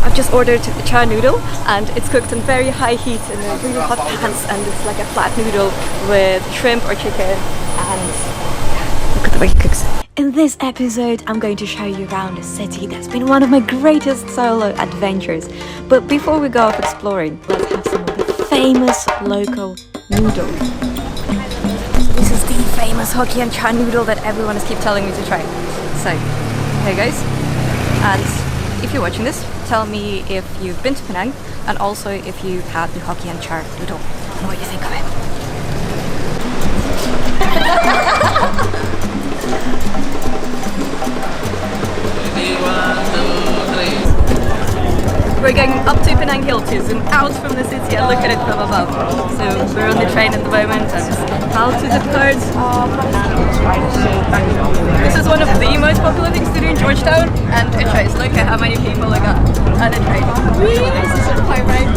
I've just ordered the Char noodle, and it's cooked on very high heat in a really hot pans, and it's like a flat noodle with shrimp or chicken, and look at the way he cooks it. In this episode, I'm going to show you around a city that's been one of my greatest solo adventures. But before we go off exploring, let's have some of the famous local noodles. This is the famous Hokkien Char noodle that everyone is keep telling me to try. So, here goes. And if you're watching this, tell me if you've been to Penang, and also if you've had the Hokkien Char noodle and what you think of it. We're going up to Penang Hill to zoom out from the city and look at it from above. So we're on the train at the moment and how to depart. This is one of the most popular things to do in Georgetown, and it shows. Look at how many people I got on the train. Really? This is quite right.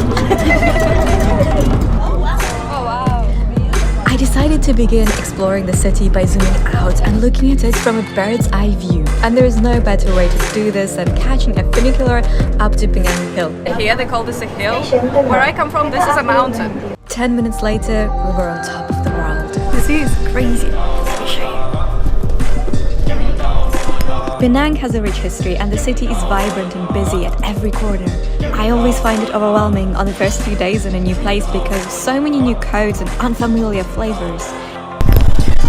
I decided to begin exploring the city by zooming out and looking at it from a bird's eye view. And there is no better way to do this than catching a funicular up to Penang Hill. Here they call this a hill. Where I come from, this is a mountain. 10 minutes later, we were on top of the world. The sea is crazy. Let me show you. Penang has a rich history, and the city is vibrant and busy at every corner. I always find it overwhelming on the first few days in a new place because of so many new codes and unfamiliar flavors.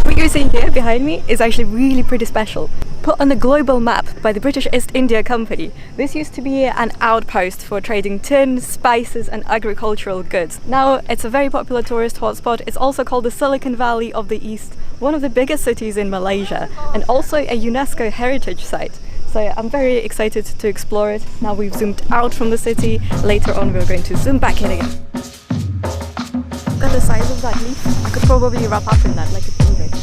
What you're seeing here behind me is actually really pretty special. Put on a global map by the British East India Company. This used to be an outpost for trading tin, spices and agricultural goods. Now it's a very popular tourist hotspot. It's also called the Silicon Valley of the East, one of the biggest cities in Malaysia, and also a UNESCO heritage site. So I'm very excited to explore it. Now we've zoomed out from the city. Later on we're going to zoom back in again. Look at the size of that leaf. I could probably wrap up in that like a peanut.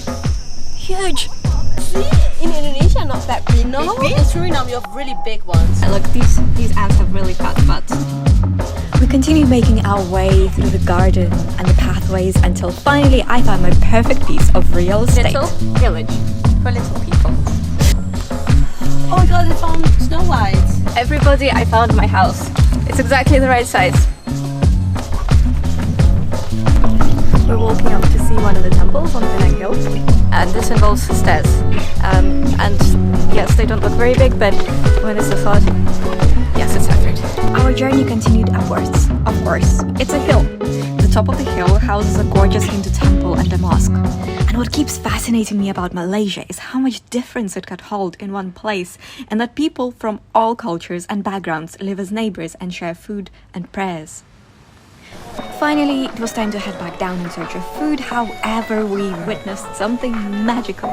Huge! See, in Indonesia not that big, no? In Suriname you have really big ones. Look, these ants have really fat butts. We continued making our way through the garden and the pathways until finally I found my perfect piece of real estate. Little village for little people. Oh my god, I found Snow White. Everybody, I found my house. It's exactly the right size. We're walking up to see one of the temples on Penang Hill, and this involves stairs. And yes, they don't look very big, but when it's a thought, yes, it's accurate. Our journey continued upwards. Of course, it's a hill. The top of the hill houses a gorgeous Hindu temple and a mosque. And what keeps fascinating me about Malaysia is how much difference it could hold in one place, and that people from all cultures and backgrounds live as neighbors and share food and prayers. Finally, it was time to head back down in search of food. However, we witnessed something magical.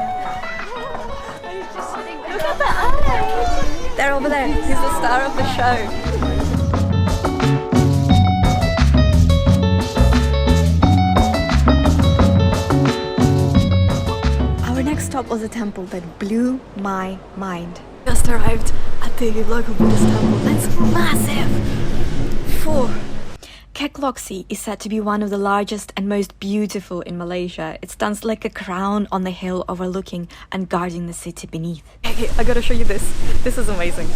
Look at the eye! They're over there. He's the star of the show. Our next stop was a temple that blew my mind. Just arrived at the local Buddhist temple. It's massive! Kek Lok Si is said to be one of the largest and most beautiful in Malaysia. It stands like a crown on the hill overlooking and guarding the city beneath. Hey, I gotta show you this. This is amazing.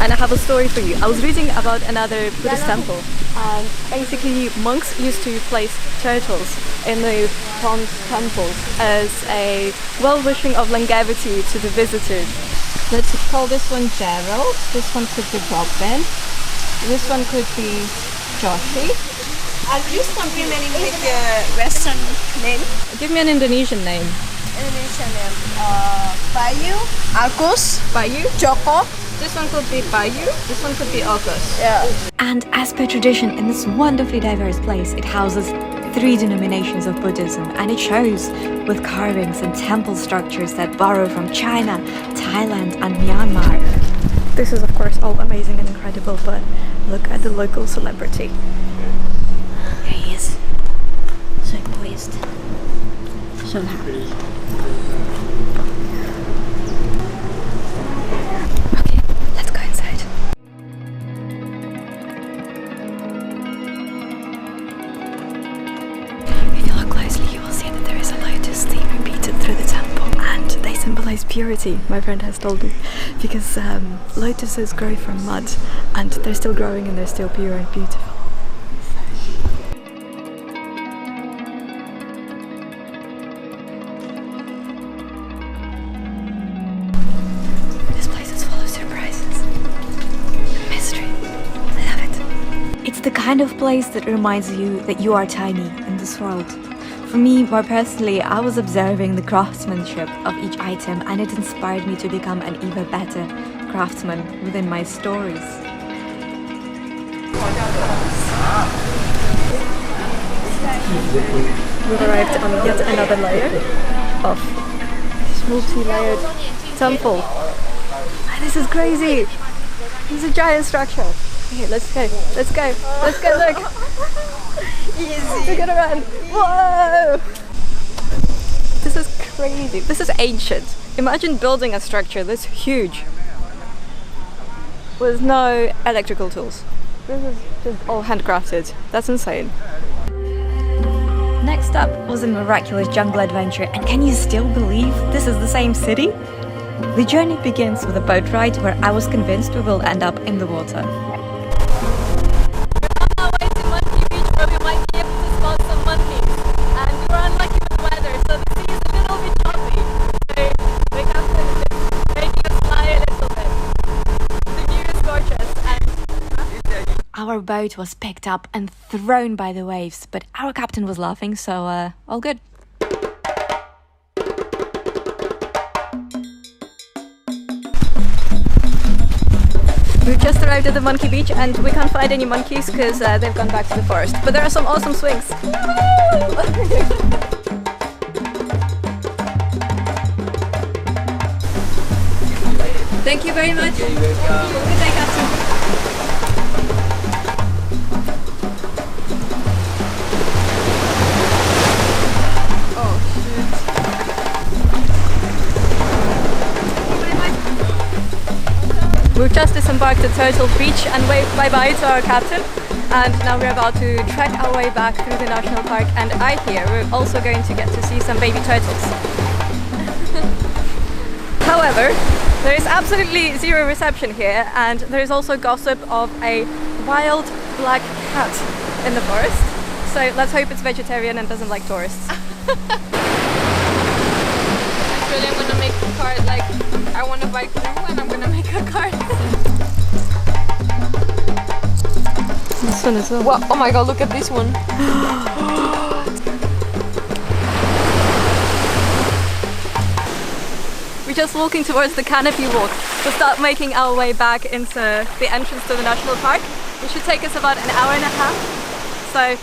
And I have a story for you. I was reading about another Buddhist temple. Basically, monks used to place turtles in the front temples as a well-wishing of longevity to the visitors. Let's call this one Gerald, this one could be Robin, this one could be Joshi. And this one remaining with the Western name. Give me an Indonesian name. Indonesian name. Bayu, Agus, Bayu, Joko. This one could be Bayu, this one could be August. Yeah. And as per tradition, in this wonderfully diverse place, it houses 3 denominations of Buddhism, and it shows with carvings and temple structures that borrow from China, Thailand and Myanmar. This is of course all amazing and incredible, but look at the local celebrity. There he is. So poised. So happy. Okay, let's go inside. If you look closely, you will see that there is a lotus theme repeated through the temple, and they symbolize symbolise purity, my friend has told me, because lotuses grow from mud and they're still growing and they're still pure and beautiful. This place is full of surprises and mystery. I love it. It's the kind of place that reminds you that you are tiny in this world. For me, more personally, I was observing the craftsmanship of each item and it inspired me to become an even better craftsman within my stories. We've arrived on yet another layer of this multi-layered temple. And this is crazy! This is a giant structure. Okay, let's go, let's go, let's go look! Easy! Look at around! Whoa! This is crazy. This is ancient. Imagine building a structure this huge with no electrical tools. This is just all handcrafted. That's insane. Next up was a miraculous jungle adventure, and can you still believe this is the same city? The journey begins with a boat ride where I was convinced we will end up in the water. Our boat was picked up and thrown by the waves, but our captain was laughing, so all good. We've just arrived at the monkey beach and we can't find any monkeys because they've gone back to the forest. But there are some awesome swings. Thank you very much. Good day, Captain. We've just disembarked at Turtle Beach and waved bye-bye to our captain, and now we're about to trek our way back through the national park, and I hear we're also going to get to see some baby turtles. However, there is absolutely zero reception here, and there is also gossip of a wild black cat in the forest, so let's hope it's vegetarian and doesn't like tourists. Actually, I'm gonna make a card like I want to buy glue and I'm gonna make a card. This one as well. Well, oh my god, look at this one. We're just walking towards the canopy walk to start making our way back into the entrance to the national park. It should take us about an hour and a half. So,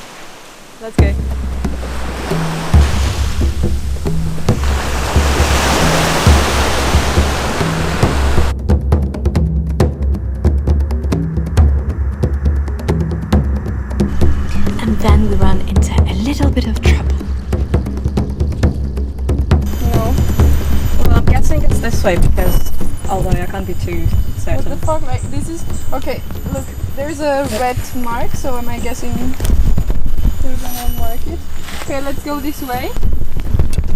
let's go. Then we run into a little bit of trouble. No. Well, I'm guessing it's this way because, although I can't be too certain. What the fuck? Like, this is... Okay, look, there's a red mark, so am I guessing they're gonna mark it? Okay, let's go this way.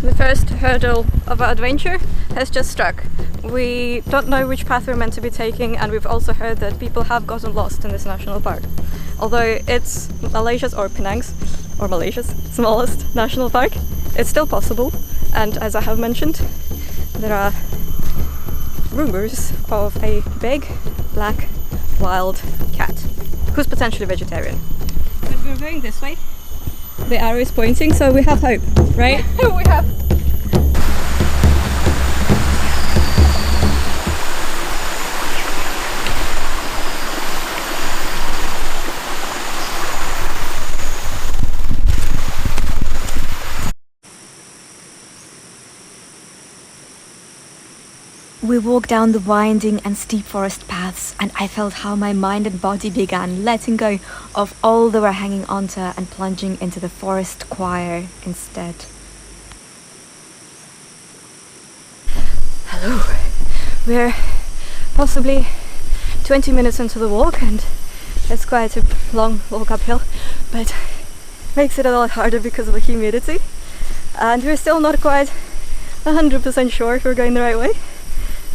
The first hurdle of our adventure has just struck. We don't know which path we're meant to be taking, and we've also heard that people have gotten lost in this national park. Although it's Malaysia's or Penang's or Malaysia's smallest national park, it's still possible, and as I have mentioned, there are rumours of a big black wild cat who's potentially vegetarian. But we're going this way. The arrow is pointing, so we have hope, right? We have. We walked down the winding and steep forest paths, and I felt how my mind and body began letting go of all they were hanging onto and plunging into the forest choir instead. Hello. We're possibly 20 minutes into the walk, and it's quite a long walk uphill, but makes it a lot harder because of the humidity. And we're still not quite 100% sure if we're going the right way,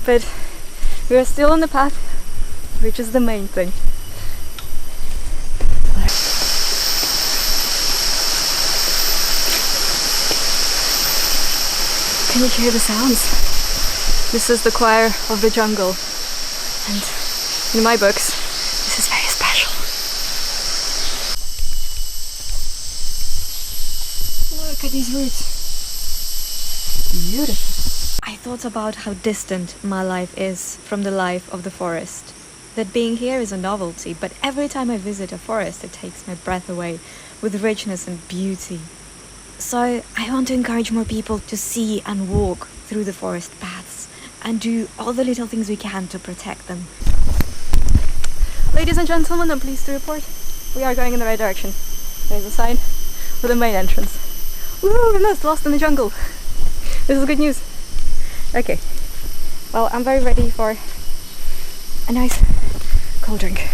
but we are still on the path, which is the main thing. Can you hear the sounds? This is the choir of the jungle, and in my books, this is very special. Look at these roots. Beautiful. I thought about how distant my life is from the life of the forest. That being here is a novelty, but every time I visit a forest, it takes my breath away with richness and beauty. So I want to encourage more people to see and walk through the forest paths and do all the little things we can to protect them. Ladies and gentlemen, I'm pleased to report we are going in the right direction. There's a sign for the main entrance. Woo, we're not lost in the jungle. This is good news. Okay, well, I'm very ready for a nice cold drink.